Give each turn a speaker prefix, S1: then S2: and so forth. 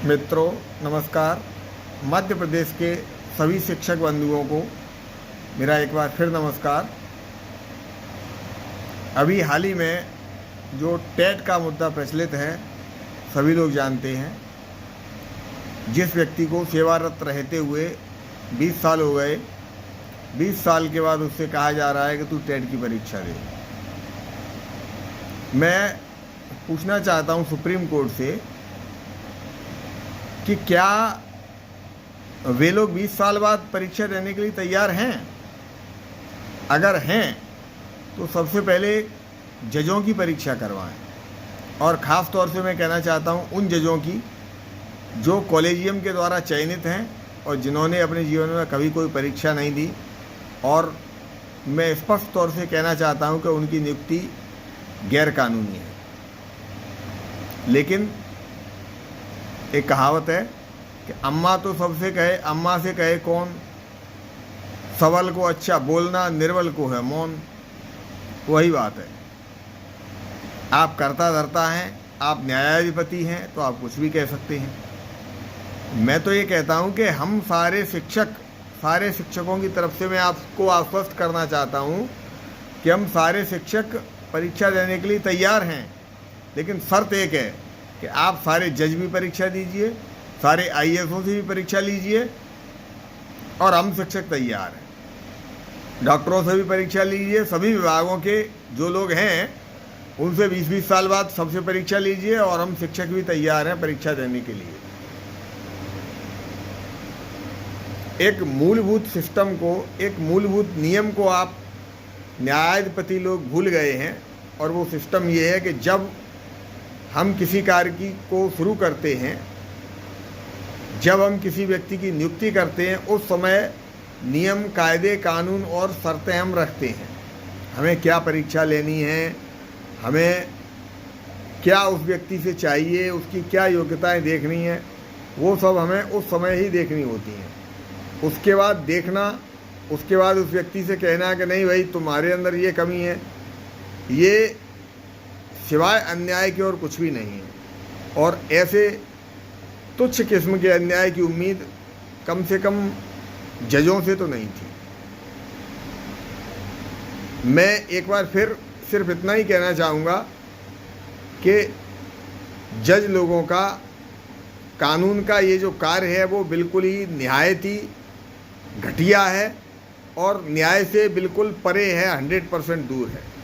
S1: मित्रों नमस्कार। मध्य प्रदेश के सभी शिक्षक बंधुओं को मेरा एक बार फिर नमस्कार। अभी हाल ही में जो टेट का मुद्दा प्रचलित है सभी लोग जानते हैं। जिस व्यक्ति को सेवारत रहते हुए 20 साल हो गए, 20 साल के बाद उससे कहा जा रहा है कि तू टेट की परीक्षा दे। मैं पूछना चाहता हूँ सुप्रीम कोर्ट से कि क्या वे लोग 20 साल बाद परीक्षा देने के लिए तैयार हैं? अगर हैं तो सबसे पहले जजों की परीक्षा करवाएं, और ख़ास तौर से मैं कहना चाहता हूं उन जजों की जो कॉलेजियम के द्वारा चयनित हैं और जिन्होंने अपने जीवन में कभी कोई परीक्षा नहीं दी। और मैं स्पष्ट तौर से कहना चाहता हूं कि उनकी नियुक्ति गैरकानूनी है। लेकिन एक कहावत है कि अम्मा तो सबसे कहे, अम्मा से कहे कौन, सबल को अच्छा बोलना, निर्बल को है मौन। वही बात है। आप कर्ता धर्ता हैं, आप न्यायाधिपति हैं तो आप कुछ भी कह सकते हैं। मैं तो ये कहता हूं कि हम सारे शिक्षकों की तरफ से मैं आपको आश्वस्त करना चाहता हूं कि हम सारे शिक्षक परीक्षा देने के लिए तैयार हैं। लेकिन शर्त एक है कि आप सारे जज भी परीक्षा दीजिए, सारे आईएएसओ से भी परीक्षा लीजिए, और हम शिक्षक तैयार हैं। डॉक्टरों से भी परीक्षा लीजिए, सभी विभागों के जो लोग हैं उनसे 20-20 साल बाद सबसे परीक्षा लीजिए, और हम शिक्षक भी तैयार हैं परीक्षा देने के लिए। एक मूलभूत सिस्टम को, एक मूलभूत नियम को आप न्यायाधिपति लोग भूल गए हैं, और वो सिस्टम ये है कि जब हम किसी कार्य को शुरू करते हैं, जब हम किसी व्यक्ति की नियुक्ति करते हैं, उस समय नियम, कायदे, कानून और शर्तें हम रखते हैं। हमें क्या परीक्षा लेनी है, हमें क्या उस व्यक्ति से चाहिए, उसकी क्या योग्यताएं देखनी है, वो सब हमें उस समय ही देखनी होती हैं। उसके बाद उस व्यक्ति से कहना कि नहीं भाई तुम्हारे अंदर ये कमी है, ये सिवाय अन्याय के और कुछ भी नहीं है। और ऐसे तुच्छ किस्म के अन्याय की उम्मीद कम से कम जजों से तो नहीं थी। मैं एक बार फिर सिर्फ इतना ही कहना चाहूँगा कि जज लोगों का कानून का ये जो कार्य है वो बिल्कुल ही निहायत ही घटिया है और न्याय से बिल्कुल परे है, 100% दूर है।